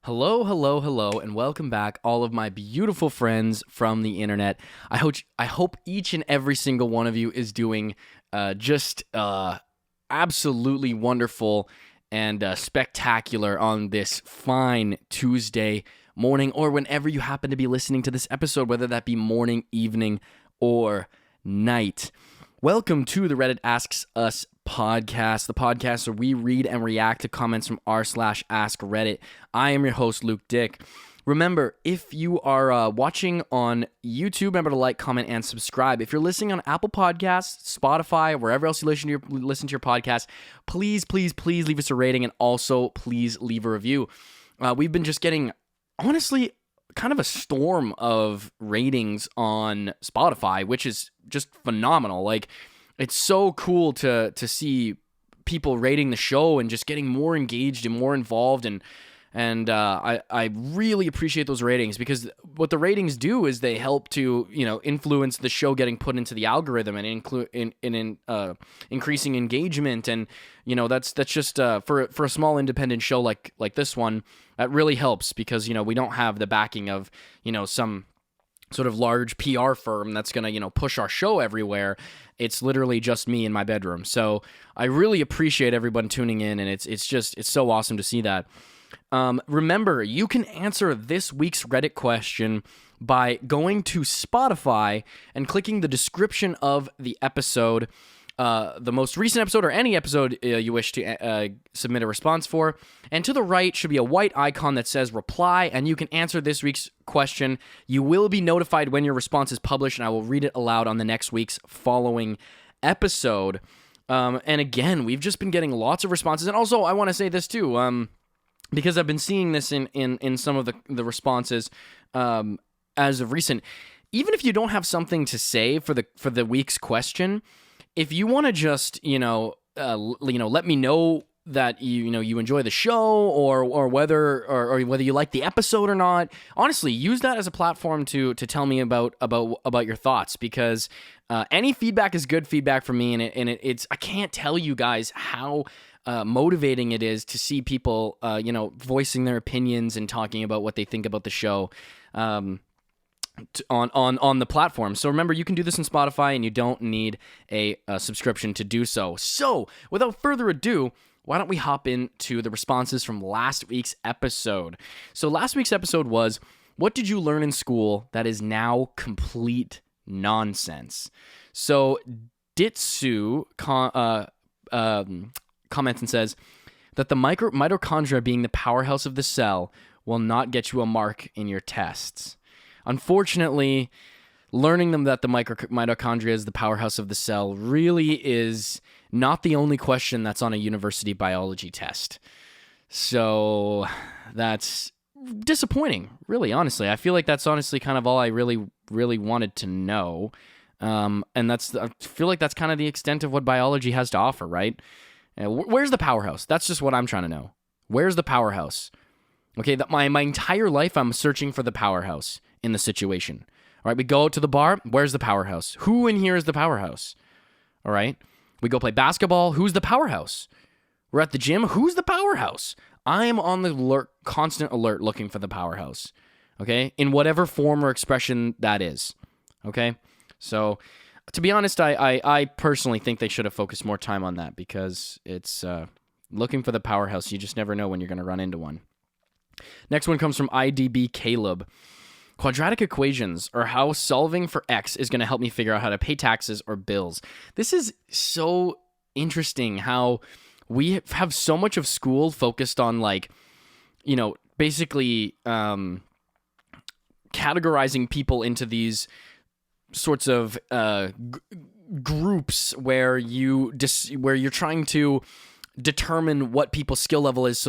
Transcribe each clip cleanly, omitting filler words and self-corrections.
Hello, hello, hello, and welcome back, all of my beautiful friends from the internet. I hope each and every single one of you is doing just absolutely wonderful and spectacular on this fine Tuesday morning, or whenever you happen to be listening to this episode, whether that be morning, evening, or night. Welcome to the Reddit Asks Us podcast, the podcast where we read and react to comments from r/Askreddit. I am your host, Luke Dick. Remember, if you are watching on YouTube, remember to like, comment, and subscribe. If you're listening on Apple Podcasts, Spotify, wherever else you listen to your podcast, please leave us a rating, and also please leave a review. We've been just getting, honestly, kind of a storm of ratings on Spotify, which is just phenomenal. Like, it's so cool to see people rating the show and just getting more engaged and more involved, and I really appreciate those ratings, because what the ratings do is they help to influence the show getting put into the algorithm and increasing engagement, and that's just for a small independent show like this one, that really helps, because we don't have the backing of some sort of large PR firm that's going to, push our show everywhere. It's literally just me in my bedroom. So I really appreciate everyone tuning in, and it's so awesome to see that. Remember, you can answer this week's Reddit question by going to Spotify and clicking the description of the episode, the most recent episode, or any episode you wish to submit a response for. And to the right should be a white icon that says reply, and you can answer this week's question. You will be notified when your response is published, and I will read it aloud on the next week's following episode. And again, we've just been getting lots of responses. And also, I want to say this too, because I've been seeing this in some of the responses as of recent. Even if you don't have something to say for the week's question, if you want to just let me know that you enjoy the show, or whether you like the episode or not, honestly, use that as a platform to tell me about your thoughts, because any feedback is good feedback for me, and it's I can't tell you guys how motivating it is to see people voicing their opinions and talking about what they think about the show on the platform. So remember, you can do this on Spotify, and you don't need a subscription to do so. So without further ado, why don't we hop into the responses from last week's episode? So last week's episode was, what did you learn in school that is now complete nonsense? So Ditsu comments and says that the mitochondria being the powerhouse of the cell will not get you a mark in your tests. Unfortunately, learning them that the mitochondria is the powerhouse of the cell really is not the only question that's on a university biology test. So that's disappointing, really, honestly. I feel like that's honestly kind of all I really, really wanted to know. And I feel like that's kind of the extent of what biology has to offer, right? Where's the powerhouse? That's just what I'm trying to know. Where's the powerhouse? Okay, my entire life I'm searching for the powerhouse in the situation. All right, we go to the bar. Where's the powerhouse? Who in here is the powerhouse? All right, we go play basketball. Who's the powerhouse? We're at the gym. Who's the powerhouse? I am on the constant alert, looking for the powerhouse. Okay, in whatever form or expression that is. Okay, so to be honest, I personally think they should have focused more time on that, because it's looking for the powerhouse. You just never know when you're going to run into one. Next one comes from IDB Caleb. Quadratic equations, or how solving for x is going to help me figure out how to pay taxes or bills. This is so interesting how we have so much of school focused on, basically categorizing people into these sorts of groups where you're trying to determine what people's skill level is,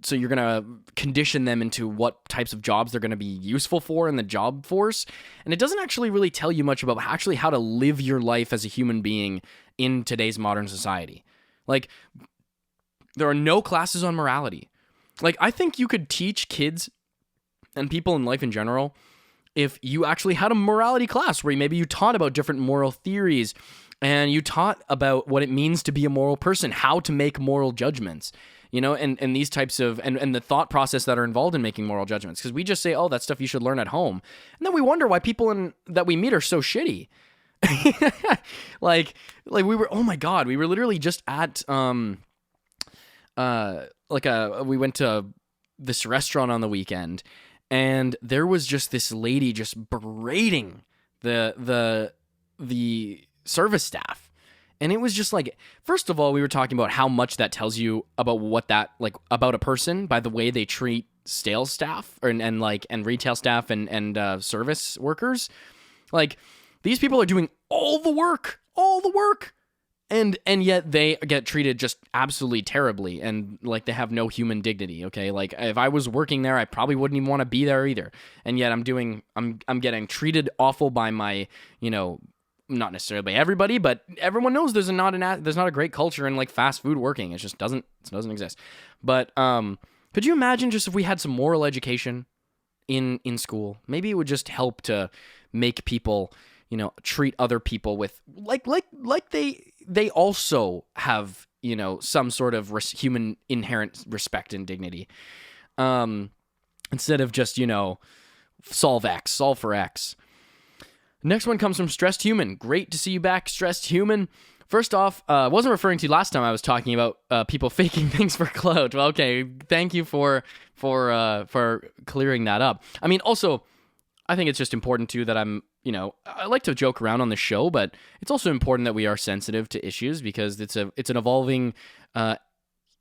so you're going to condition them into what types of jobs they're going to be useful for in the job force. And it doesn't actually really tell you much about actually how to live your life as a human being in today's modern society. Like, there are no classes on morality. Like, I think you could teach kids and people in life in general if you actually had a morality class where maybe you taught about different moral theories, and you taught about what it means to be a moral person, how to make moral judgments. and these types of, and the thought process that are involved in making moral judgments. Because we just say, oh, that's stuff you should learn at home. And then we wonder why people that we meet are so shitty. like we were, oh my God, we were literally just at, we went to this restaurant on the weekend, and there was just this lady just berating the service staff. And it was just like, first of all, we were talking about how much that tells you about about a person by the way they treat sales staff and retail staff and service workers. Like, these people are doing all the work, and yet they get treated just absolutely terribly, and like they have no human dignity. Okay, like if I was working there, I probably wouldn't even want to be there either. And yet I'm getting treated awful by my, not necessarily by everybody, but everyone knows there's not a great culture in like fast food working. It just doesn't exist. But could you imagine just if we had some moral education in school? Maybe it would just help to make people, treat other people with like they also have, some sort of human inherent respect and dignity. Instead of just, solve for X. Next one comes from Stressed Human. Great to see you back, Stressed Human. First off, I wasn't referring to last time I was talking about people faking things for clout. Well, okay, thank you for clearing that up. I mean, also, I think it's just important too that I like to joke around on the show, but it's also important that we are sensitive to issues because it's an evolving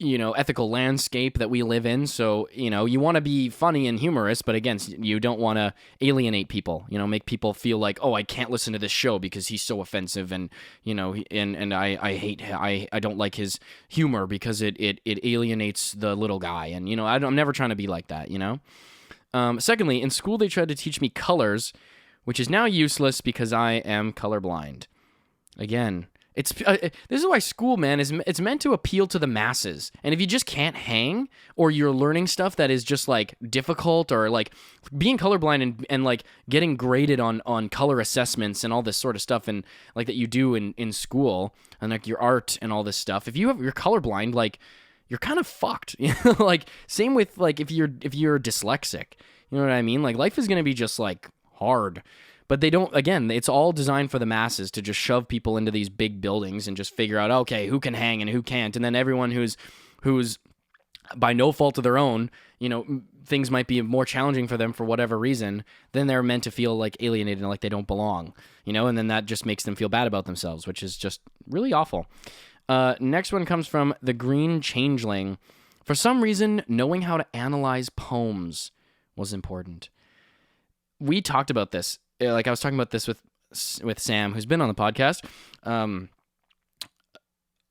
ethical landscape that we live in. So, you want to be funny and humorous, but again, you don't want to alienate people, make people feel like, oh, I can't listen to this show because he's so offensive. And, and I don't like his humor because it alienates the little guy. And, I'm never trying to be like that, Secondly, in school, they tried to teach me colors, which is now useless because I am colorblind. Again, this is why school, man, it's meant to appeal to the masses. And if you just can't hang, or you're learning stuff that is just like difficult, or like being colorblind and like getting graded on color assessments and all this sort of stuff, and like that you do in school, and like your art and all this stuff. If you're colorblind, like you're kind of fucked. Like same with like if you're dyslexic, you know what I mean? Like life is gonna be just like hard. But they don't, again, it's all designed for the masses to just shove people into these big buildings and just figure out, okay, who can hang and who can't. And then everyone who's by no fault of their own, things might be more challenging for them for whatever reason, then they're meant to feel like alienated and like they don't belong, and then that just makes them feel bad about themselves, which is just really awful. Next one comes from The Green Changeling. For some reason, knowing how to analyze poems was important. We talked about this. Like I was talking about this with Sam, who's been on the podcast,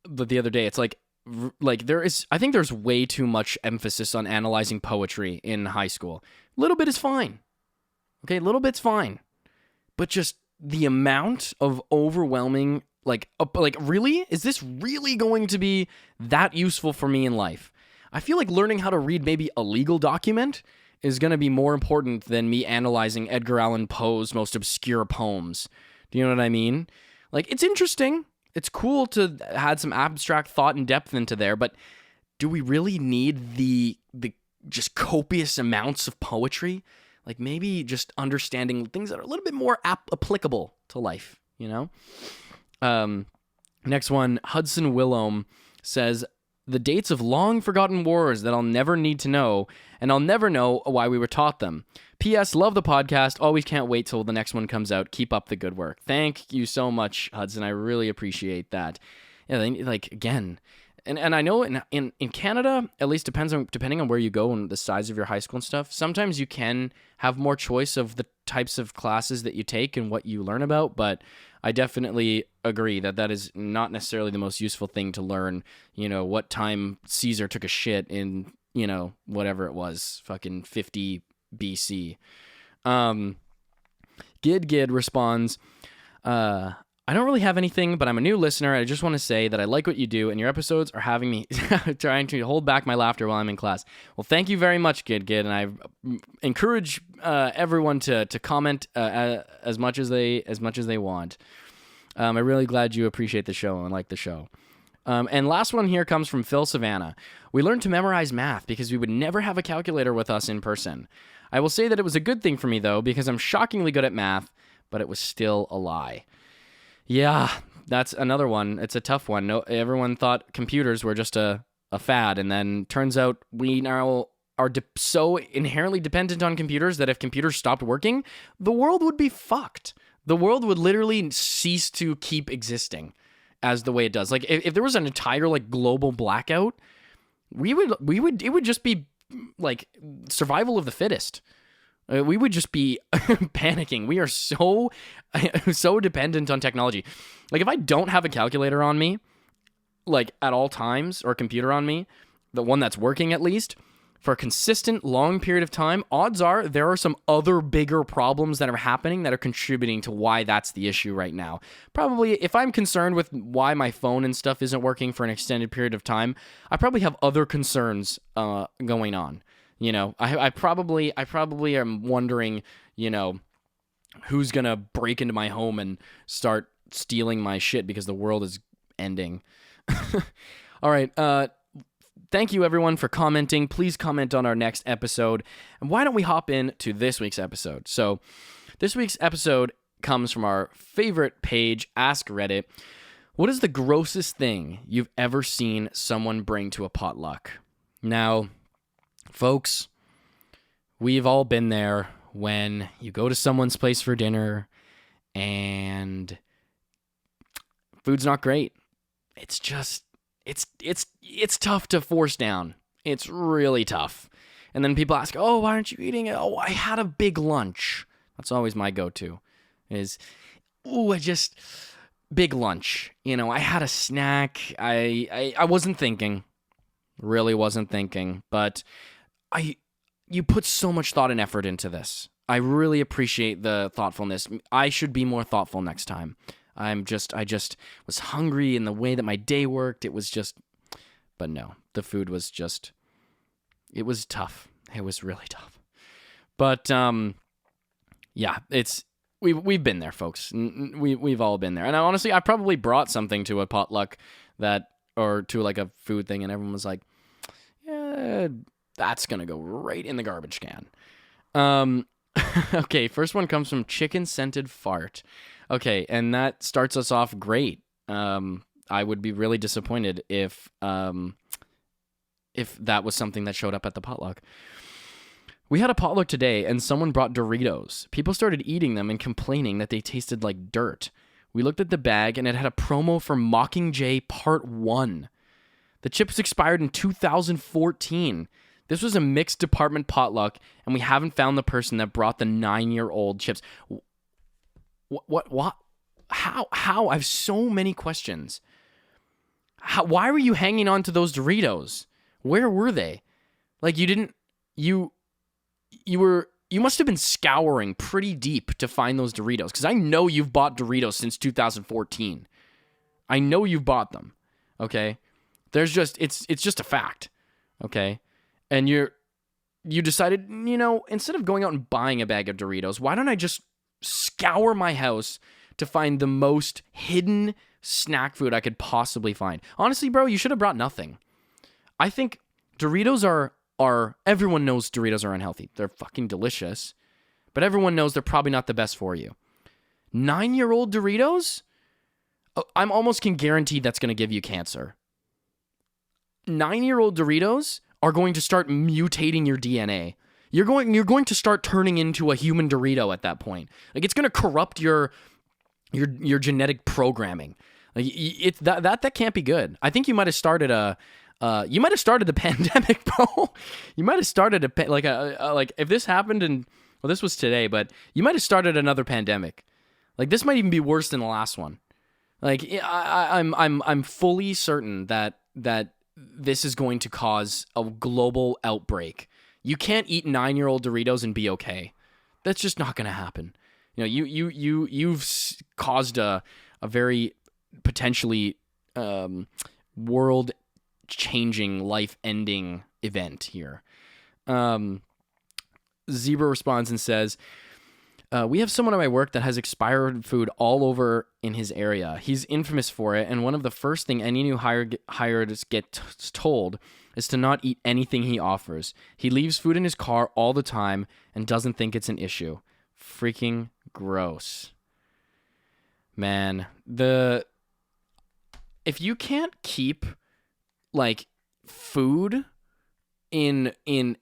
but the other day, it's like I think there's way too much emphasis on analyzing poetry in high school. A little bit is fine, okay, a little bit's fine, but just the amount of overwhelming, like really, is this really going to be that useful for me in life? I feel like learning how to read maybe a legal document is going to be more important than me analyzing Edgar Allan Poe's most obscure poems. Do you know what I mean? Like, it's interesting. It's cool to add some abstract thought and depth into there, but do we really need the just copious amounts of poetry? Like, maybe just understanding things that are a little bit more applicable to life, Next one, Hudson Willome says, the dates of long-forgotten wars that I'll never need to know, and I'll never know why we were taught them. P.S. Love the podcast. Always can't wait till the next one comes out. Keep up the good work. Thank you so much, Hudson. I really appreciate that. Yeah, like, again, and I know in Canada, at least depending on where you go and the size of your high school and stuff, sometimes you can have more choice of the types of classes that you take and what you learn about, but I definitely agree that is not necessarily the most useful thing to learn, what time Caesar took a shit in, whatever it was, fucking 50 BC. Gid responds, I don't really have anything, but I'm a new listener. I just want to say that I like what you do, and your episodes are having me trying to hold back my laughter while I'm in class. Well, thank you very much, Gid, and I encourage everyone to comment as much as they want. I'm really glad you appreciate the show and like the show. And last one here comes from Phil Savannah. We learned to memorize math because we would never have a calculator with us in person. I will say that it was a good thing for me, though, because I'm shockingly good at math, but it was still a lie. Yeah, that's another one. It's a tough one. No, everyone thought computers were just a fad, and then turns out we now are so inherently dependent on computers that if computers stopped working, the world would be fucked. The world would literally cease to keep existing as the way it does. Like if there was an entire like global blackout, it would just be like survival of the fittest. We would just be panicking. We are so dependent on technology. Like if I don't have a calculator on me, like at all times, or a computer on me, the one that's working at least, for a consistent long period of time, odds are there are some other bigger problems that are happening that are contributing to why that's the issue right now. Probably if I'm concerned with why my phone and stuff isn't working for an extended period of time, I probably have other concerns going on. You know, I probably am wondering, you know, who's going to break into my home and start stealing my shit because the world is ending. All right. Thank you, everyone, for commenting. Please comment on our next episode. And why don't we hop into this week's episode? So this week's episode comes from our favorite page, Askreddit. What is the grossest thing you've ever seen someone bring to a potluck? Now, folks, we've all been there when you go to someone's place for dinner and food's not great. It's just, it's tough to force down. It's really tough. And then people ask, oh, why aren't you eating it? Oh, I had a big lunch. That's always my go-to is, big lunch. You know, I had a snack. I wasn't thinking, really wasn't thinking, but you put so much thought and effort into this. I really appreciate the thoughtfulness. I should be more thoughtful next time. I just was hungry in the way that my day worked. It was just, but no, the food was just, it was tough. It was really tough. But, yeah, we've been there, folks. We've all been there. And honestly, I probably brought something to a potluck or to like a food thing, and everyone was like, yeah, that's going to go right in the garbage can. Okay, first one comes from Chicken Scented Fart. Okay, and that starts us off great. I would be really disappointed if that was something that showed up at the potluck. We had a potluck today, and someone brought Doritos. People started eating them and complaining that they tasted like dirt. We looked at the bag, and it had a promo for Mockingjay Part 1. The chips expired in 2014. This was a mixed department potluck, and we haven't found the person that brought the 9-year-old chips. What? How? I have so many questions. Why were you hanging on to those Doritos? Where were they? Like you must have been scouring pretty deep to find those Doritos, because I know you've bought Doritos since 2014. I know you've bought them. Okay? It's just a fact. Okay? And you decided, instead of going out and buying a bag of Doritos, why don't I just scour my house to find the most hidden snack food I could possibly find? Honestly, bro, you should have brought nothing. I think Doritos are everyone knows Doritos are unhealthy. They're fucking delicious, but everyone knows they're probably not the best for you. 9-year-old Doritos? I'm almost can guarantee that's going to give you cancer. 9-year-old Doritos are going to start mutating your DNA. You're going to start turning into a human Dorito at that point. Like, it's going to corrupt your genetic programming. Like, that can't be good. I think you might have started the pandemic, bro. You might have started like if this happened this was today, but you might have started another pandemic. Like, this might even be worse than the last one. Like, I'm fully certain that this is going to cause a global outbreak. You can't eat 9-year-old Doritos and be okay. That's just not going to happen. You've caused a very potentially world-changing, life-ending event here. Zebra responds and says, We have someone at my work that has expired food all over in his area. He's infamous for it, and one of the first thing any new hires get told is to not eat anything he offers. He leaves food in his car all the time and doesn't think it's an issue. Freaking gross. Man, if you can't keep like food in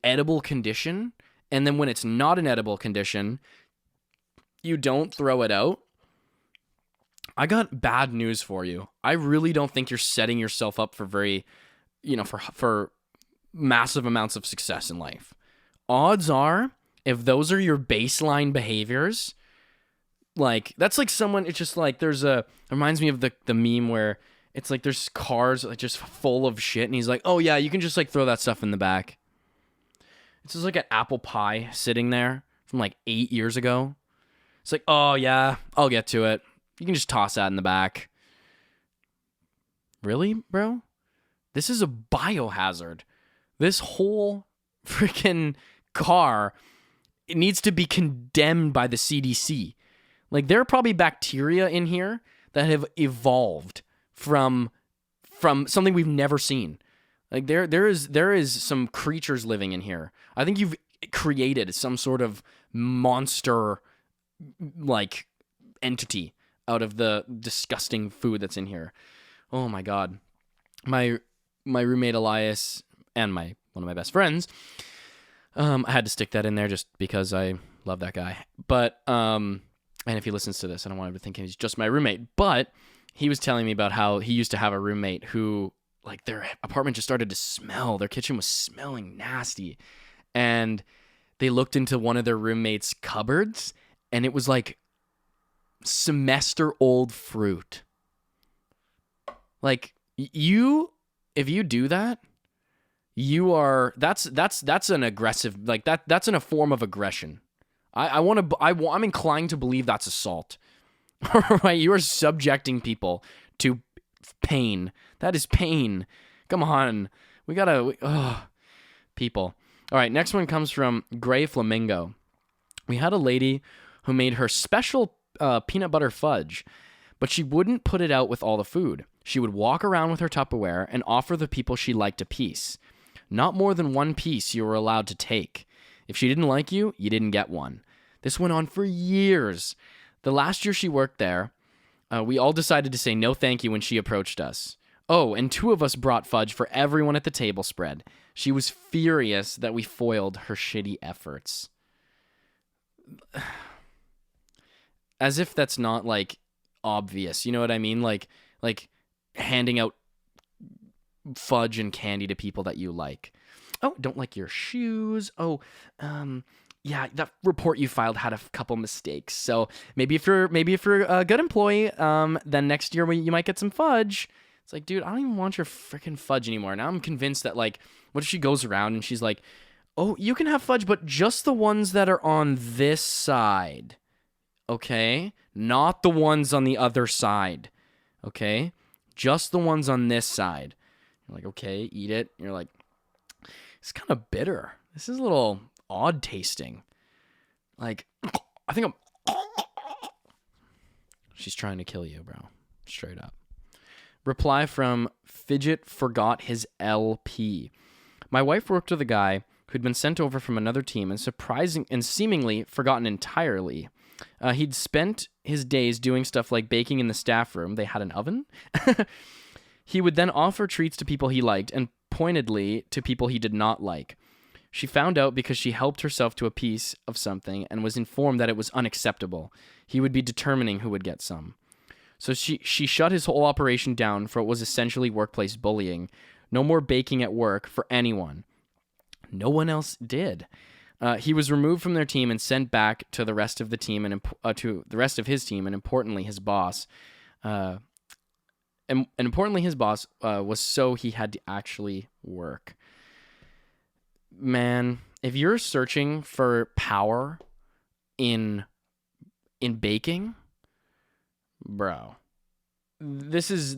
edible condition, and then when it's not in edible condition, you don't throw it out, I got bad news for you. I really don't think you're setting yourself up for for massive amounts of success in life. Odds are, if those are your baseline behaviors, like that's like someone, it's just like it reminds me of the meme where it's like there's cars like just full of shit and he's like, oh yeah, you can just like throw that stuff in the back. It's just like an apple pie sitting there from like 8 years ago. It's like, oh yeah, I'll get to it. You can just toss that in the back. Really, bro? This is a biohazard. This whole freaking car, it needs to be condemned by the CDC. Like, there are probably bacteria in here that have evolved from something we've never seen. Like, there is some creatures living in here. I think you've created some sort of monster like entity out of the disgusting food that's in here. Oh my god. My roommate Elias and one of my best friends, I had to stick that in there just because I love that guy. But and if he listens to this, I don't want him to think he's just my roommate. But he was telling me about how he used to have a roommate who, like, their apartment just started to smell. Their kitchen was smelling nasty. And they looked into one of their roommate's cupboards, and it was like semester-old fruit. Like, if you do that, that's an aggressive, like that's in a form of aggression. I'm inclined to believe that's assault. Right? You are subjecting people to pain. That is pain. Come on. People. All right, next one comes from Gray Flamingo. We had a lady who made her special peanut butter fudge, but she wouldn't put it out with all the food. She would walk around with her Tupperware and offer the people she liked a piece. Not more than one piece you were allowed to take. If she didn't like you, you didn't get one. This went on for years. The last year she worked there, we all decided to say no thank you when she approached us. Oh, and 2 of us brought fudge for everyone at the table spread. She was furious that we foiled her shitty efforts. As if that's not, like, obvious. You know what I mean? Like handing out fudge and candy to people that you like. Oh, don't like your shoes. Oh, yeah, that report you filed had a couple mistakes. So maybe if you're a good employee, then next year you might get some fudge. It's like, dude, I don't even want your freaking fudge anymore. Now I'm convinced that, like, what if she goes around and she's like, oh, you can have fudge, but just the ones that are on this side. Okay? Not the ones on the other side. Okay? Just the ones on this side. You're like, okay, eat it. You're like, it's kind of bitter. This is a little odd tasting. Like, I think she's trying to kill you, bro. Straight up. Reply from Fidget Forgot His LP. My wife worked with a guy who'd been sent over from another team and seemingly forgotten entirely. He'd spent his days doing stuff like baking in the staff room. They had an oven. He would then offer treats to people he liked and pointedly to people he did not like. She found out because she helped herself to a piece of something and was informed that it was unacceptable. He would be determining who would get some. So she shut his whole operation down, for it was essentially workplace bullying. No more baking at work for anyone. No one else did. He was removed from their team and sent back to the rest of the team and to the rest of his team, and importantly, his boss. And importantly, his boss was so he had to actually work. Man, if you're searching for power in baking, bro, this is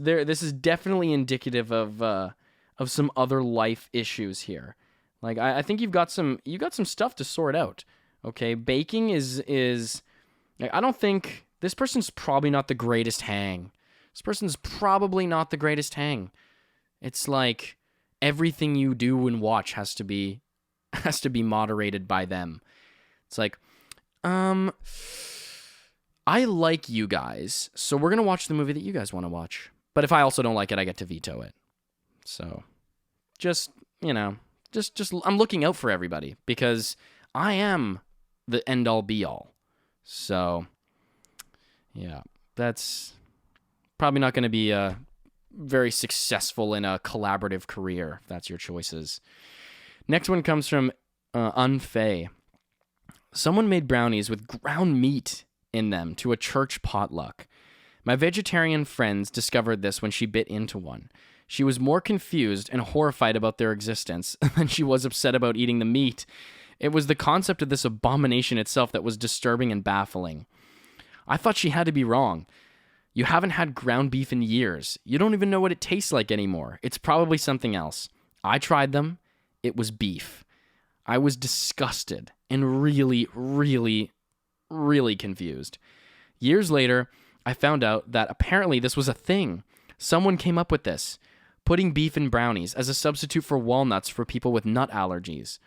definitely indicative of some other life issues here. Like, I think you've got some stuff to sort out. Okay, baking is Like, I don't think this person's probably not the greatest hang. This person's probably not the greatest hang. It's like everything you do and watch has to be moderated by them. It's like, I like you guys, so we're gonna watch the movie that you guys want to watch. But if I also don't like it, I get to veto it. So, just I'm looking out for everybody because I am the end all be all. So, yeah, that's probably not going to be very successful in a collaborative career, if that's your choices. Next one comes from Unfay. Someone made brownies with ground meat in them to a church potluck. My vegetarian friends discovered this when she bit into one. She was more confused and horrified about their existence than she was upset about eating the meat. It was the concept of this abomination itself that was disturbing and baffling. I thought she had to be wrong. You haven't had ground beef in years. You don't even know what it tastes like anymore. It's probably something else. I tried them. It was beef. I was disgusted and really, really, really confused. Years later, I found out that apparently this was a thing. Someone came up with this, putting beef in brownies as a substitute for walnuts for people with nut allergies.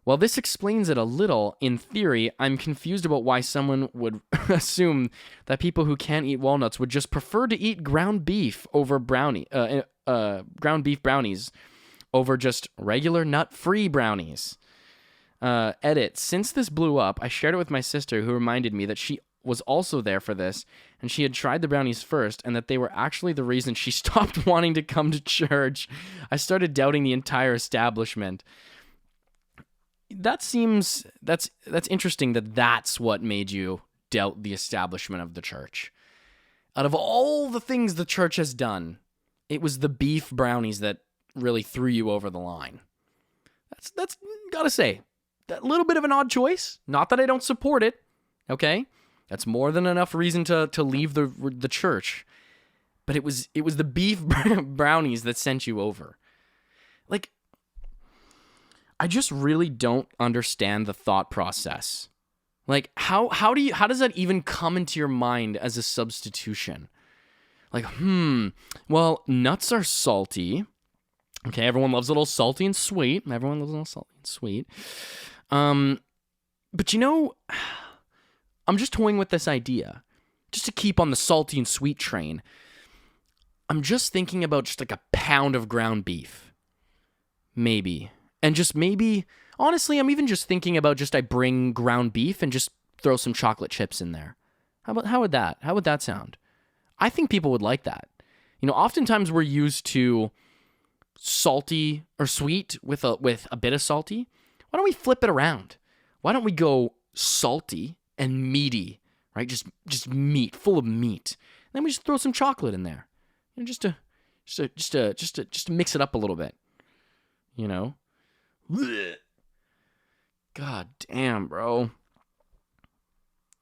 While this explains it a little, in theory, I'm confused about why someone would assume that people who can't eat walnuts would just prefer to eat ground beef over ground beef brownies over just regular nut-free brownies. Edit. Since this blew up, I shared it with my sister, who reminded me that she was also there for this, and she had tried the brownies first, and that they were actually the reason she stopped wanting to come to church. I started doubting the entire establishment. That's interesting that that's what made you doubt the establishment of the church. Out of all the things the church has done, it was the beef brownies that really threw you over the line. That's gotta say, that little bit of an odd choice. Not that I don't support it, okay? That's more than enough reason to leave the church. But it was the beef brownies that sent you over. Like, I just really don't understand the thought process. Like, how does that even come into your mind as a substitution? Like, well, nuts are salty. Okay, everyone loves a little salty and sweet. But I'm just toying with this idea. Just to keep on the salty and sweet train. I'm just thinking about just like a pound of ground beef. Maybe. And just maybe, honestly, I'm even just thinking about I bring ground beef and just throw some chocolate chips in there. How would that sound? I think people would like that. Oftentimes we're used to salty or sweet with a bit of salty. Why don't we flip it around? Why don't we go salty and meaty, right? Just meat, full of meat. And then we just throw some chocolate in there, just to mix it up a little bit, God damn, bro.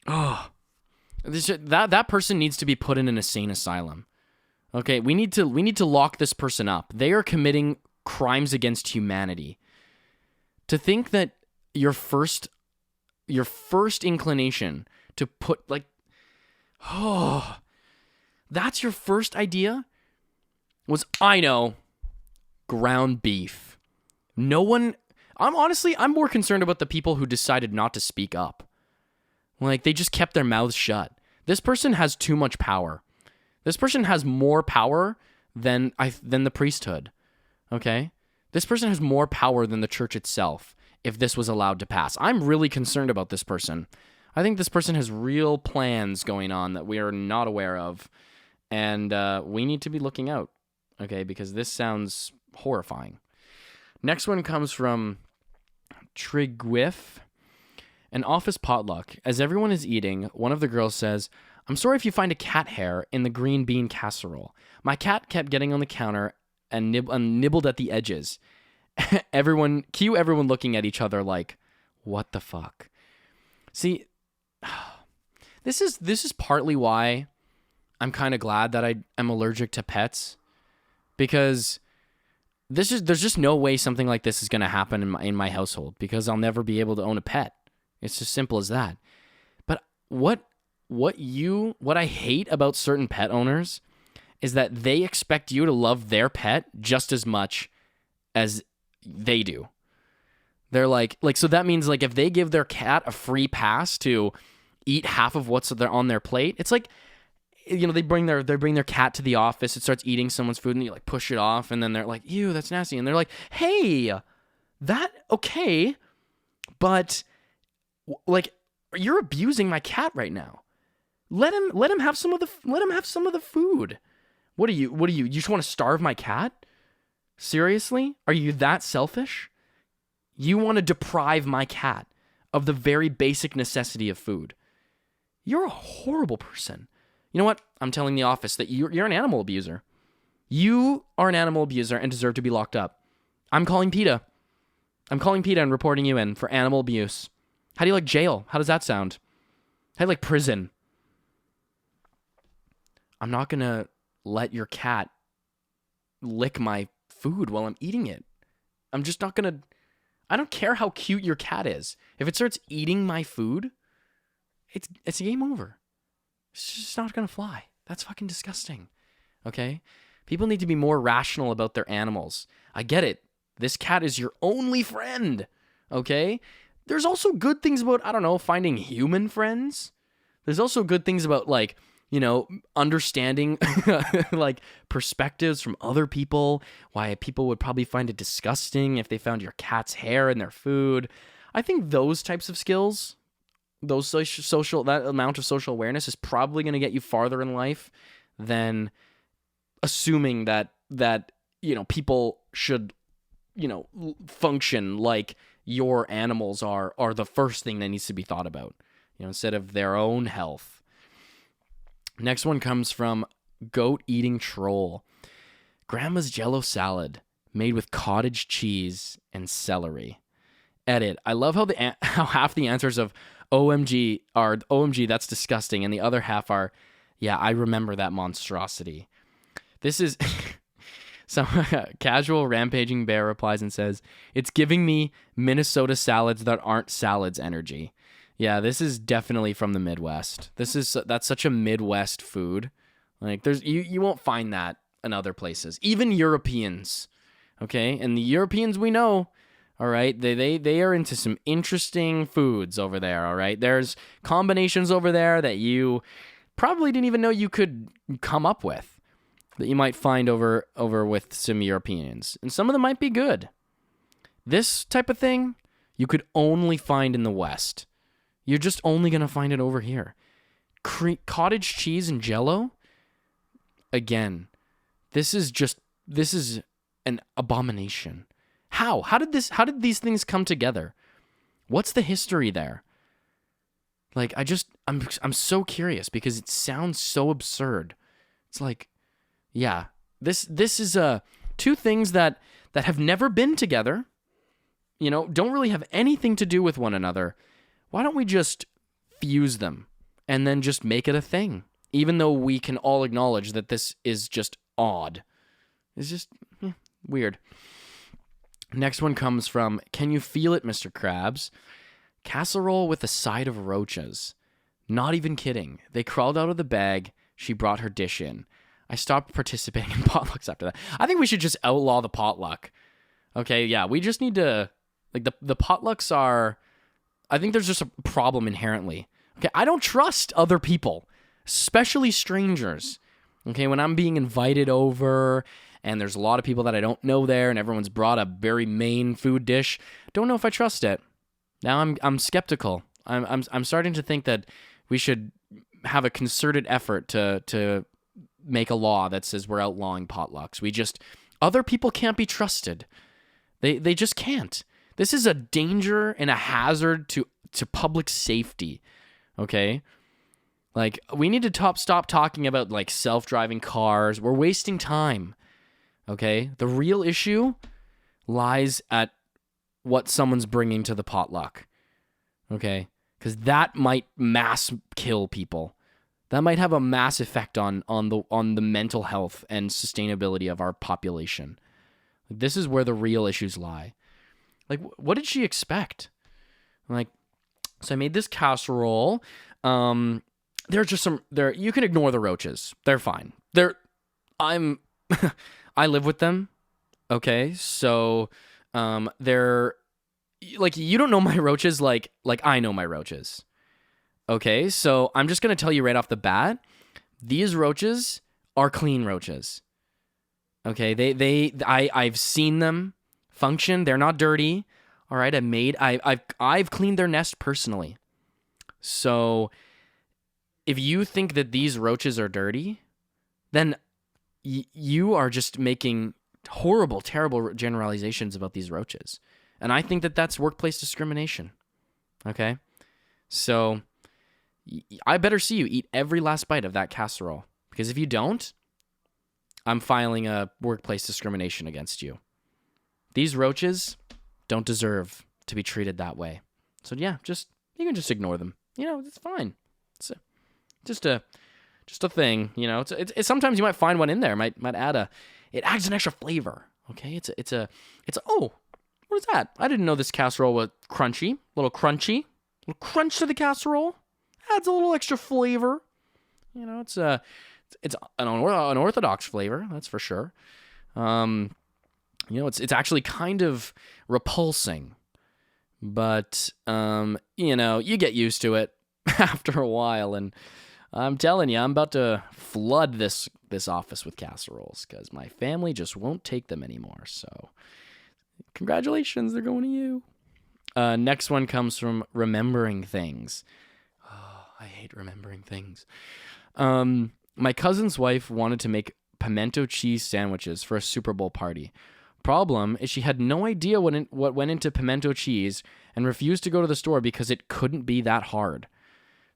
Oh, that person needs to be put in an insane asylum. Okay, we need to lock this person up. They are committing crimes against humanity. To think that your first inclination to put that's your first idea was, I know, ground beef. No one, I'm more concerned about the people who decided not to speak up. Like, they just kept their mouths shut. This person has too much power. This person has more power than the priesthood. Okay? This person has more power than the church itself if this was allowed to pass. I'm really concerned about this person. I think this person has real plans going on that we are not aware of. And we need to be looking out. Okay? Because this sounds horrifying. Next one comes from Trigwiff. An office potluck. As everyone is eating, one of the girls says, "I'm sorry if you find a cat hair in the green bean casserole. My cat kept getting on the counter and nibbled at the edges." Everyone looking at each other like, what the fuck? See, this is partly why I'm kind of glad that I am allergic to pets, because there's just no way something like this is going to happen in my household, because I'll never be able to own a pet. It's as simple as that. But what what I hate about certain pet owners is that they expect you to love their pet just as much as they do. They're like, so that means like if they give their cat a free pass to eat half of what's on their plate, it's like, they bring their cat to the office, it starts eating someone's food, and you like push it off, and then they're like, ew, that's nasty. And they're like, hey, okay, but like you're abusing my cat right now. Let him have some of the food. What are you? You just want to starve my cat? Seriously? Are you that selfish? You want to deprive my cat of the very basic necessity of food. You're a horrible person. You know what? I'm telling the office that you're an animal abuser. You are an animal abuser and deserve to be locked up. I'm calling PETA. And reporting you in for animal abuse. How do you like jail? How does that sound? How do you like prison? I'm not going to let your cat lick my food while I'm eating it. I'm just not going to... I don't care how cute your cat is. If it starts eating my food, it's game over. It's just not going to fly. That's fucking disgusting. Okay? People need to be more rational about their animals. I get it. This cat is your only friend. Okay? There's also good things about, I don't know, finding human friends. There's also good things about, like, understanding like perspectives from other people, why people would probably find it disgusting if they found your cat's hair in their food. I think those types of skills, that amount of social awareness is probably going to get you farther in life than assuming that people should, function like your animals are the first thing that needs to be thought about, instead of their own health. Next one comes from Goat Eating Troll. Grandma's Jello salad made with cottage cheese and celery. Edit. I love how half the answers of OMG are OMG, that's disgusting, and the other half are, yeah, I remember that monstrosity. This is some casual rampaging bear replies and says, it's giving me Minnesota salads that aren't salads energy. Yeah, this is definitely from the Midwest. That's such a Midwest food. Like you won't find that in other places. Even Europeans, okay? And the Europeans we know, all right, they are into some interesting foods over there, all right? There's combinations over there that you probably didn't even know you could come up with that you might find over with some Europeans. And some of them might be good. This type of thing you could only find in the West. You're just only going to find it over here. Cottage cheese and Jello? Again, this is an abomination. How? How did these things come together? What's the history there? Like, I'm so curious because it sounds so absurd. It's like, yeah, this is two things that have never been together, don't really have anything to do with one another. Why don't we just fuse them and then just make it a thing? Even though we can all acknowledge that this is just odd. It's just weird. Next one comes from, can you feel it, Mr. Krabs? Casserole with a side of roaches. Not even kidding. They crawled out of the bag. She brought her dish in. I stopped participating in potlucks after that. I think we should just outlaw the potluck. Okay, yeah, we just need to, like, the potlucks are... I think there's just a problem inherently. Okay, I don't trust other people, especially strangers. Okay, when I'm being invited over and there's a lot of people that I don't know there and everyone's brought a very main food dish, don't know if I trust it. Now I'm skeptical. I'm starting to think that we should have a concerted effort to make a law that says we're outlawing potlucks. Other people can't be trusted. They just can't. This is a danger and a hazard to public safety, okay? Like, we need to stop talking about, like, self-driving cars. We're wasting time, okay? The real issue lies at what someone's bringing to the potluck, okay? Because that might mass kill people. That might have a mass effect on the mental health and sustainability of our population. This is where the real issues lie. Like, what did she expect? Like, so I made this casserole. there's just some there. You can ignore the roaches. They're fine. I'm I live with them. Okay, so they're like, you don't know my roaches like I know my roaches. Okay, so I'm just gonna tell you right off the bat, these roaches are clean roaches. Okay, I've seen them function. They're not dirty. All right, I've cleaned their nest personally. So if you think that these roaches are dirty, then you are just making horrible, terrible generalizations about these roaches. And I think that that's workplace discrimination. Okay? So I better see you eat every last bite of that casserole. Because if you don't, I'm filing a workplace discrimination against you. These roaches don't deserve to be treated that way. So yeah, you can just ignore them. It's fine. It's just a thing. It's sometimes you might find one in there. Might add it adds an extra flavor. Okay, oh, what is that? I didn't know this casserole was crunchy. A little crunch to the casserole. Adds a little extra flavor. It's an unorthodox flavor, that's for sure. It's actually kind of repulsing, but you get used to it after a while. And I'm telling you, I'm about to flood this office with casseroles because my family just won't take them anymore. So, congratulations, they're going to you. Next one comes from remembering things. Oh, I hate remembering things. My cousin's wife wanted to make pimento cheese sandwiches for a Super Bowl party. Problem is she had no idea what went into pimento cheese and refused to go to the store because it couldn't be that hard.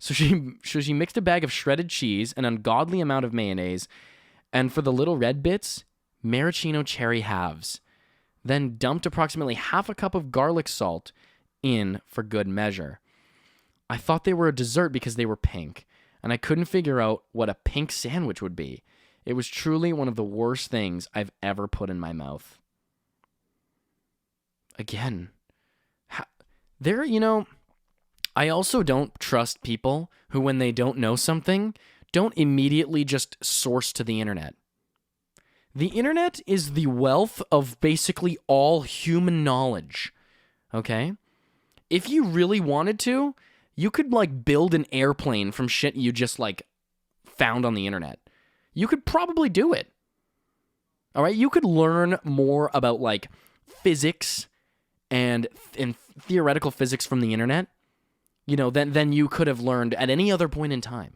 So she mixed a bag of shredded cheese, an ungodly amount of mayonnaise, and for the little red bits, maraschino cherry halves. Then dumped approximately half a cup of garlic salt in for good measure. I thought they were a dessert because they were pink, and I couldn't figure out what a pink sandwich would be. It was truly one of the worst things I've ever put in my mouth. Again, I also don't trust people who, when they don't know something, don't immediately just source to the internet. The internet is the wealth of basically all human knowledge, okay? If you really wanted to, you could, build an airplane from shit you just, found on the internet. You could probably do it. All right? You could learn more about, physics and theoretical physics from the internet, than you could have learned at any other point in time.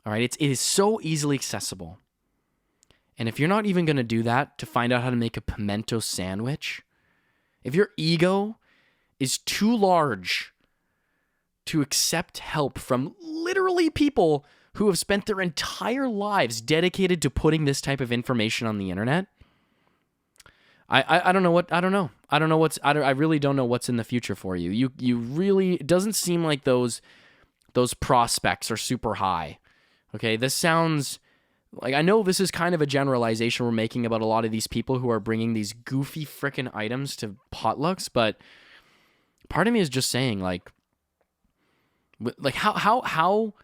All right? It is so easily accessible. And if you're not even going to do that to find out how to make a pimento sandwich, if your ego is too large to accept help from literally people who have spent their entire lives dedicated to putting this type of information on the internet, I don't know what, I don't know. I really don't know what's in the future for you. You really, it doesn't seem like those prospects are super high. Okay, this sounds like, I know this is kind of a generalization we're making about a lot of these people who are bringing these goofy frickin' items to potlucks, but part of me is just saying, how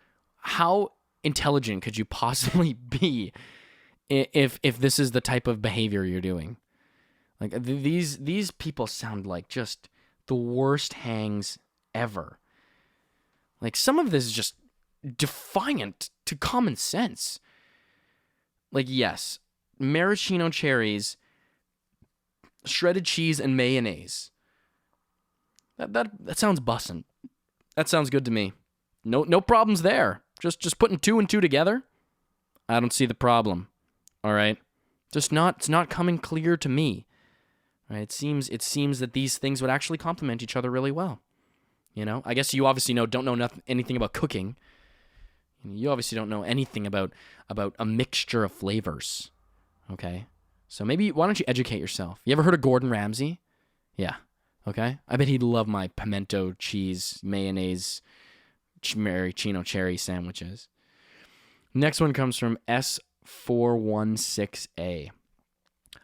intelligent could you possibly be if this is the type of behavior you're doing? These people sound like just the worst hangs ever. Some of this is just defiant to common sense. Yes, maraschino cherries, shredded cheese, and mayonnaise. That sounds bussin'. That sounds good to me. No problems there. Just putting two and two together, I don't see the problem. All right, it's not coming clear to me. All right, it seems that these things would actually complement each other really well. I guess you obviously don't know anything about cooking. You obviously don't know anything about a mixture of flavors. Okay, so maybe why don't you educate yourself? You ever heard of Gordon Ramsay? Yeah. Okay, I bet he'd love my pimento cheese, mayonnaise, maraschino cherry sandwiches. Next one comes from S416A.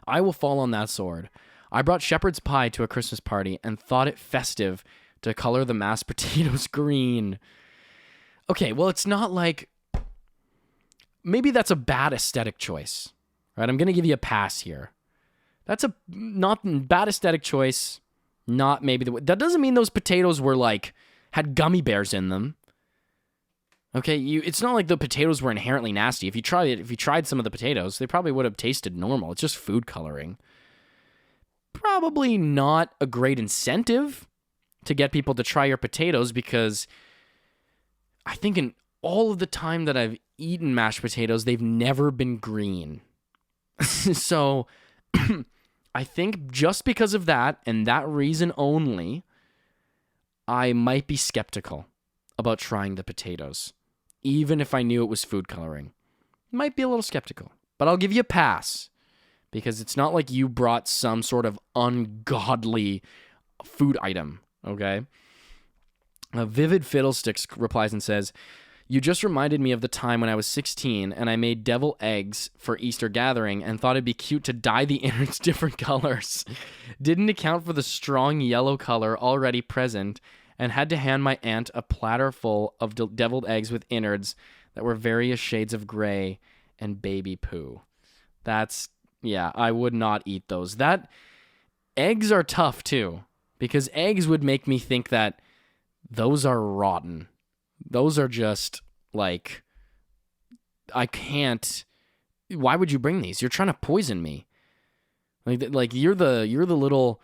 I will fall on that sword. I brought shepherd's pie to a Christmas party and thought it festive to color the mashed potatoes green. Okay, well, it's not like... Maybe that's a bad aesthetic choice, right? I'm going to give you a pass here. That's a not bad aesthetic choice. Not maybe the... That doesn't mean those potatoes were like... had gummy bears in them. Okay, it's not like the potatoes were inherently nasty. If you tried some of the potatoes, they probably would have tasted normal. It's just food coloring. Probably not a great incentive to get people to try your potatoes, because I think in all of the time that I've eaten mashed potatoes, they've never been green. So I think just because of that and that reason only, I might be skeptical about trying the potatoes, even if I knew it was food coloring. Might be a little skeptical, but I'll give you a pass, because it's not like you brought some sort of ungodly food item, okay? Vivid Fiddlesticks replies and says, "You just reminded me of the time when I was 16 and I made devil eggs for Easter gathering and thought it'd be cute to dye the innards different colors. Didn't account for the strong yellow color already present and had to hand my aunt a platter full of deviled eggs with innards that were various shades of gray and baby poo." Yeah, I would not eat those. Eggs are tough too, because eggs would make me think that those are rotten. Those are just like, I can't. Why would you bring these? You're trying to poison me. Like you're the little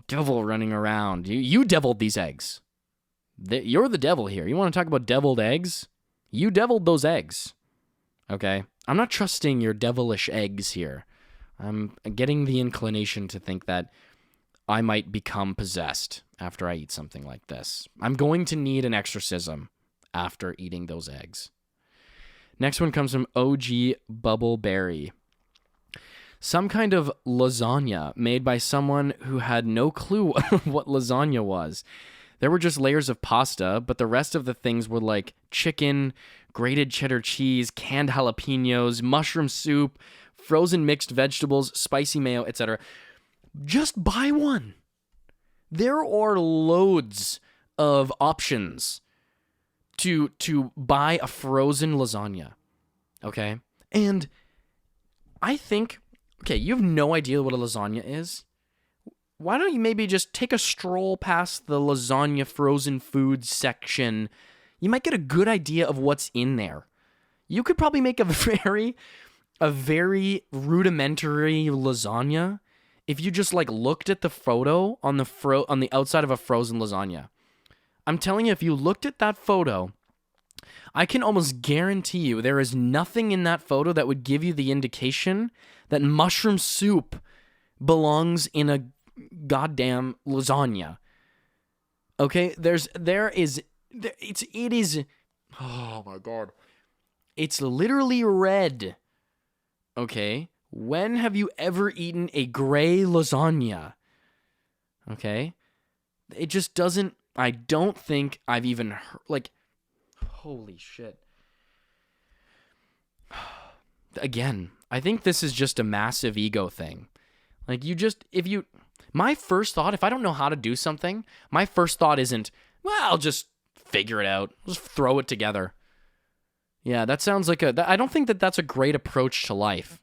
devil running around. You deviled these eggs. You're the devil here. You want to talk about deviled eggs? You deviled those eggs. Okay? I'm not trusting your devilish eggs here. I'm getting the inclination to think that I might become possessed after I eat something like this. I'm going to need an exorcism after eating those eggs. Next one comes from OG Bubbleberry. Some kind of lasagna made by someone who had no clue what lasagna was. There were just layers of pasta, but the rest of the things were like chicken, grated cheddar cheese, canned jalapenos, mushroom soup, frozen mixed vegetables, spicy mayo, etc. Just buy one. There are loads of options to buy a frozen lasagna. Okay? And I think, okay, you have no idea what a lasagna is. Why don't you maybe just take a stroll past the lasagna frozen foods section? You might get a good idea of what's in there. You could probably make a very rudimentary lasagna if you just like looked at the photo on the outside of a frozen lasagna. I'm telling you, if you looked at that photo, I can almost guarantee you there is nothing in that photo that would give you the indication that mushroom soup belongs in a goddamn lasagna. Okay, it is, oh my God. It's literally red. Okay? When have you ever eaten a gray lasagna? Okay? It just doesn't, I don't think I've even heard, like, holy shit. Again, I think this is just a massive ego thing. Like, my first thought, if I don't know how to do something, my first thought isn't, well, I'll just figure it out. Just throw it together. Yeah, that sounds like I don't think that that's a great approach to life.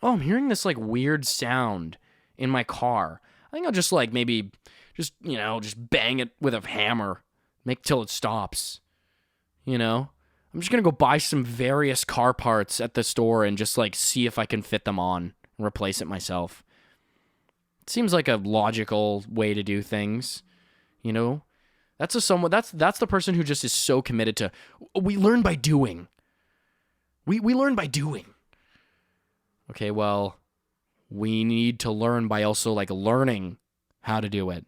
Oh, I'm hearing this like weird sound in my car. I think I'll just like maybe just bang it with a hammer, make till it stops. I'm just going to go buy some various car parts at the store and just like see if I can fit them on and replace it myself. It seems like a logical way to do things, That's that's the person who just is so committed to, we learn by doing. We learn by doing. Okay, well, we need to learn by also like learning how to do it.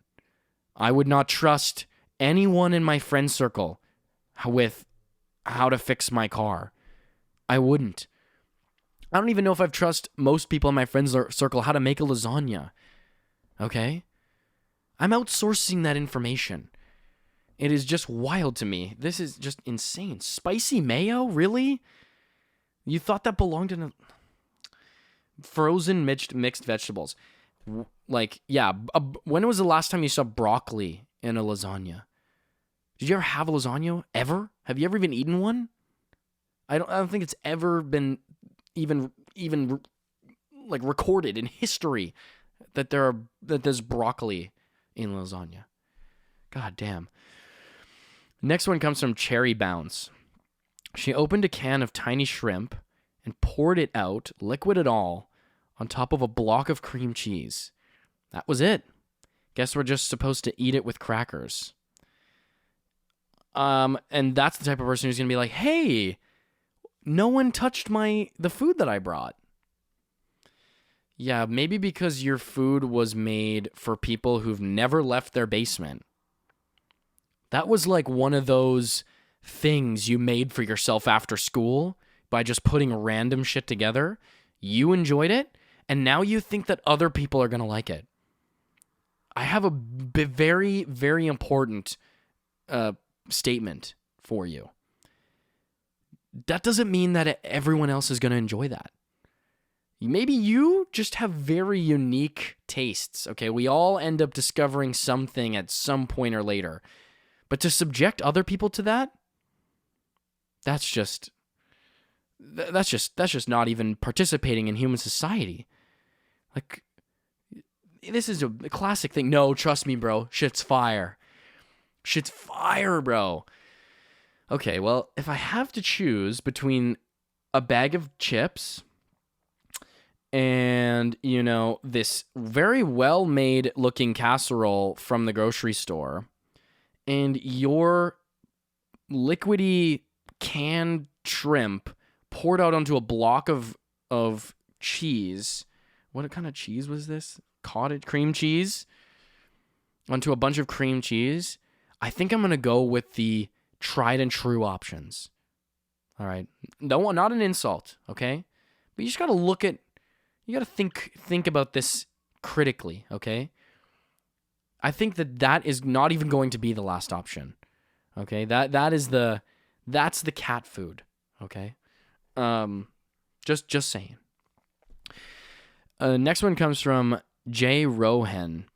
I would not trust anyone in my friend circle with how to fix my car. I wouldn't. I don't even know if I've trust most people in my friends circle how to make a lasagna. Okay? I'm outsourcing that information. It is just wild to me. This is just insane. Spicy mayo? Really? You thought that belonged in a frozen mixed vegetables? Like, yeah. When was the last time you saw broccoli in a lasagna? Did you ever have a lasagna? Ever? Have you ever even eaten one? I don't think it's ever been even like recorded in history that there's broccoli in lasagna. God damn. Next one comes from Cherry Bounce. She opened a can of tiny shrimp and poured it out, liquid and all, on top of a block of cream cheese. That was it. Guess we're just supposed to eat it with crackers. And that's the type of person who's going to be like, hey, no one touched the food that I brought. Yeah, maybe because your food was made for people who've never left their basement. That was like one of those things you made for yourself after school by just putting random shit together. You enjoyed it, and now you think that other people are going to like it. I have a very, very important statement for you. That doesn't mean that everyone else is going to enjoy that. Maybe you just have very unique tastes, okay? We all end up discovering something at some point or later. But to subject other people to that, that's just not even participating in human society. Like, this is a classic thing. No, trust me, bro. Shit's fire. Shit's fire, bro. Okay, well, if I have to choose between a bag of chips and, this very well-made looking casserole from the grocery store and your liquidy canned shrimp poured out onto a block of cheese. What kind of cheese was this? Cottage cream cheese? Onto a bunch of cream cheese. I think I'm going to go with the tried and true options. All right. No, not an insult, okay? But you just got to you got to think about this critically, okay? I think that is not even going to be the last option. Okay? That's the cat food, okay? Just saying. Next one comes from J. Rohan.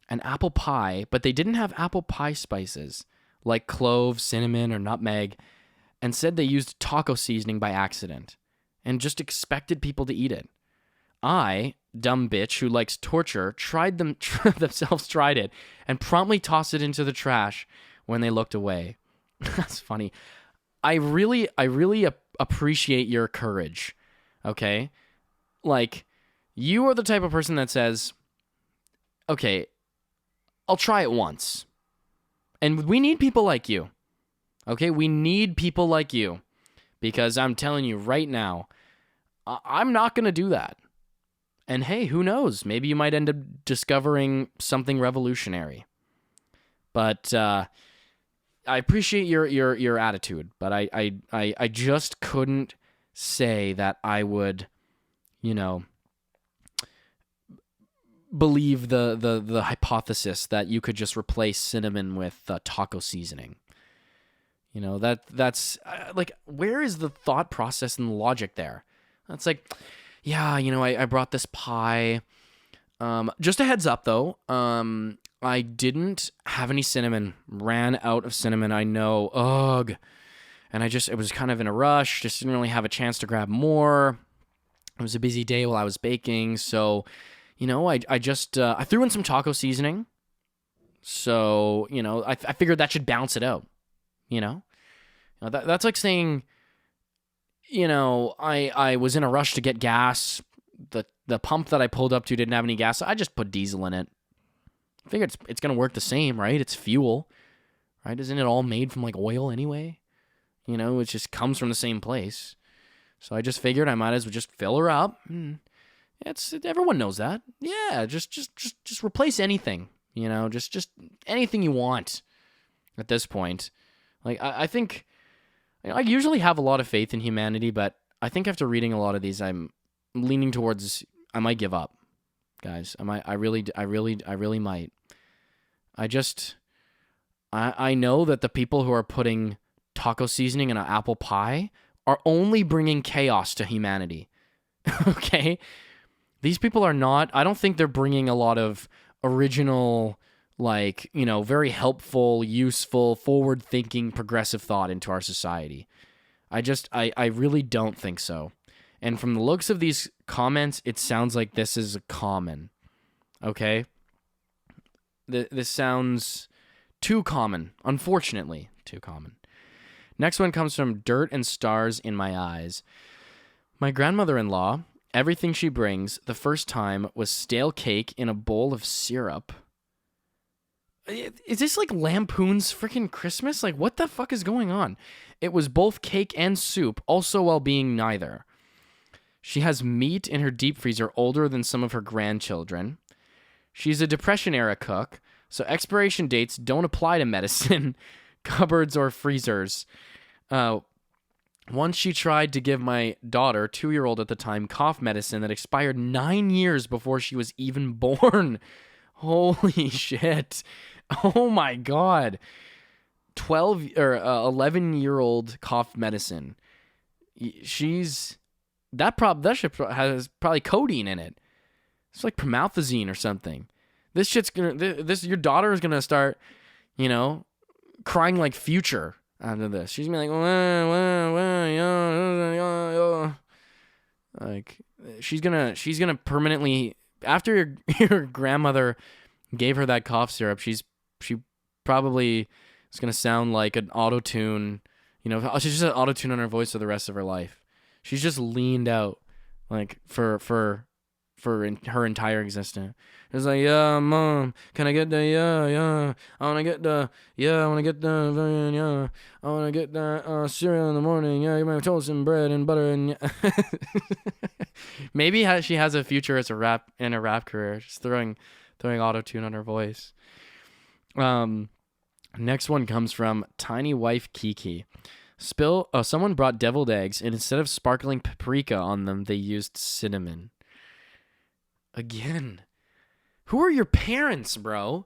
An apple pie, but they didn't have apple pie spices like clove, cinnamon, or nutmeg, and said they used taco seasoning by accident and just expected people to eat it. I, dumb bitch who likes torture, tried it, and promptly tossed it into the trash when they looked away. That's funny. I really appreciate your courage, okay? Like, you are the type of person that says, okay, I'll try it once. And we need people like you, okay? We need people like you because I'm telling you right now, I'm not going to do that. And hey, who knows? Maybe you might end up discovering something revolutionary. But I appreciate your attitude, but I just couldn't say that I would, believe the hypothesis that you could just replace cinnamon with taco seasoning. That's like, where is the thought process and the logic there? That's like, yeah, I brought this pie. Just a heads up, though. I didn't have any cinnamon. Ran out of cinnamon, I know. Ugh. And it was kind of in a rush. Just didn't really have a chance to grab more. It was a busy day while I was baking. So, I threw in some taco seasoning. So, I figured that should balance it out. That's like saying, I was in a rush to get gas. The pump that I pulled up to didn't have any gas. So I just put diesel in it. I figured it's going to work the same, right? It's fuel, right? Isn't it all made from like oil anyway? It just comes from the same place. So I just figured I might as well just fill her up. Everyone knows that. Yeah, just replace anything. Just anything you want at this point. Like I think I usually have a lot of faith in humanity, but I think after reading a lot of these, I'm leaning towards I might give up, guys. I really might. I know that the people who are putting taco seasoning in an apple pie are only bringing chaos to humanity. Okay? These people are not, I don't think they're bringing a lot of original, like, very helpful, useful, forward-thinking, progressive thought into our society. I really don't think so. And from the looks of these comments, it sounds like this is common. Okay? This sounds too common. Unfortunately, too common. Next one comes from Dirt and Stars in My Eyes. My grandmother-in-law, everything she brings the first time was stale cake in a bowl of syrup. Is this like Lampoon's freaking Christmas? Like, what the fuck is going on? It was both cake and soup, also while being neither. She has meat in her deep freezer older than some of her grandchildren. She's a Depression-era cook, so expiration dates don't apply to medicine, cupboards, or freezers. Once she tried to give my daughter, 2-year-old at the time, cough medicine that expired 9 years before she was even born. Holy shit. Oh my God. 11-year-old cough medicine. That shit has probably codeine in it. It's like promethazine or something. This shit's your daughter is gonna start, crying like Future after this. She's gonna be like, like she's gonna permanently, after your grandmother gave her that cough syrup, she probably is gonna sound like an auto-tune. She's just an auto-tune on her voice for the rest of her life. She's just leaned out, like for her entire existence. It's like, yeah, mom, can I get the I want to get the I want to get the I want to get the cereal in the morning. Yeah, you might toast and bread and butter and maybe she has a future as a rap career, just throwing auto-tune on her voice. Next one comes from Tiny Wife Kiki. Someone brought deviled eggs, and instead of sparkling paprika on them, they used cinnamon. Again, who are your parents, bro?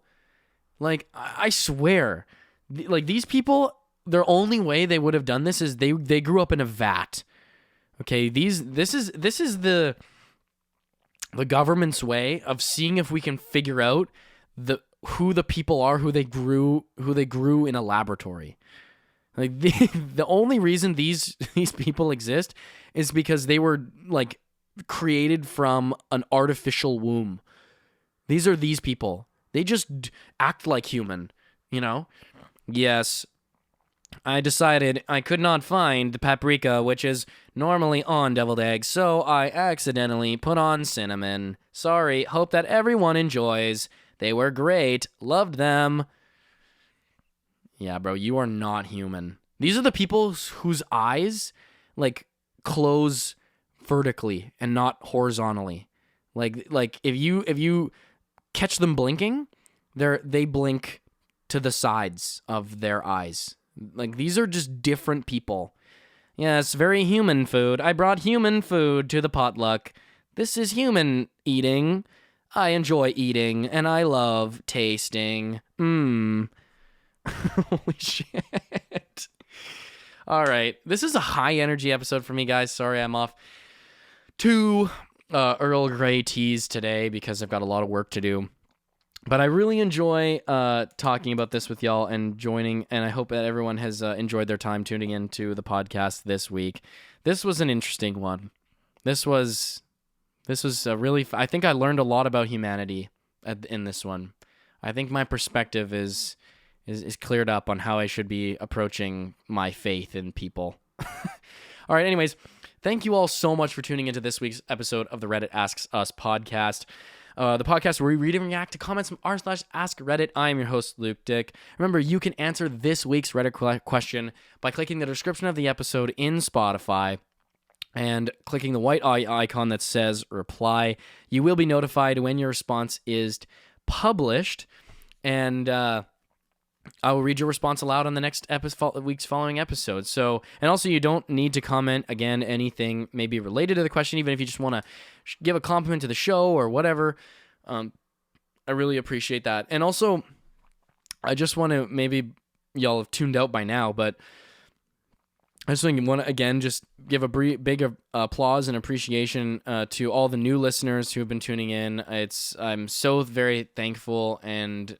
Like, I swear, like, these people, their only way they would have done this is they grew up in a vat. Okay, this is the government's way of seeing if we can figure out who the people are who they grew in a laboratory. Like, the only reason these people exist is because they were, like, created from an artificial womb. These are these people. They just act like human, Yes, I decided I could not find the paprika, which is normally on deviled eggs, so I accidentally put on cinnamon. Sorry, hope that everyone enjoys. They were great. Loved them. Yeah, bro, you are not human. These are the people whose eyes, like, close vertically and not horizontally. Like if you catch them blinking, they blink to the sides of their eyes. Like, these are just different people. Yes, very human food. I brought human food to the potluck. This is human eating. I enjoy eating and I love tasting. Holy shit. All right. This is a high energy episode for me, guys. Sorry, I'm off 2 Earl Grey teas today because I've got a lot of work to do. But I really enjoy talking about this with y'all and joining, and I hope that everyone has enjoyed their time tuning into the podcast this week. This was an interesting one. This was a really... I think I learned a lot about humanity in this one. I think my perspective is cleared up on how I should be approaching my faith in people. All right, anyways, thank you all so much for tuning into this week's episode of the Reddit Asks Us podcast. The podcast where we read and react to comments from r/Askreddit. I am your host, Luke Dick. Remember, you can answer this week's Reddit question by clicking the description of the episode in Spotify and clicking the white eye icon that says reply. You will be notified when your response is published, and I will read your response aloud on the next week's following episode. So, and also, you don't need to comment, again, anything maybe related to the question, even if you just want to give a compliment to the show or whatever. I really appreciate that. And also, I just want to, maybe y'all have tuned out by now, but I just want to again just give a big applause and appreciation to all the new listeners who have been tuning in. I'm so very thankful and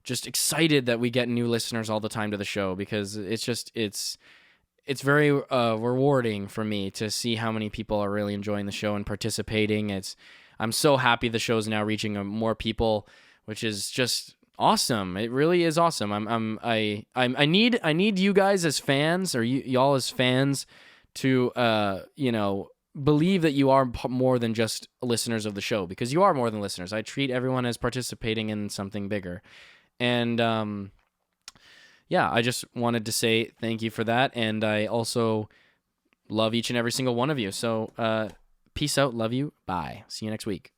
just excited that we get new listeners all the time to the show, because it's very rewarding for me to see how many people are really enjoying the show and participating. I'm so happy the show is now reaching more people, which is just awesome. It really is awesome. I need you guys as fans, or y'all as fans, to believe that you are more than just listeners of the show, because you are more than listeners. I treat everyone as participating in something bigger, and yeah, I just wanted to say thank you for that, and I also love each and every single one of you. So peace out, love you, bye. See you next week.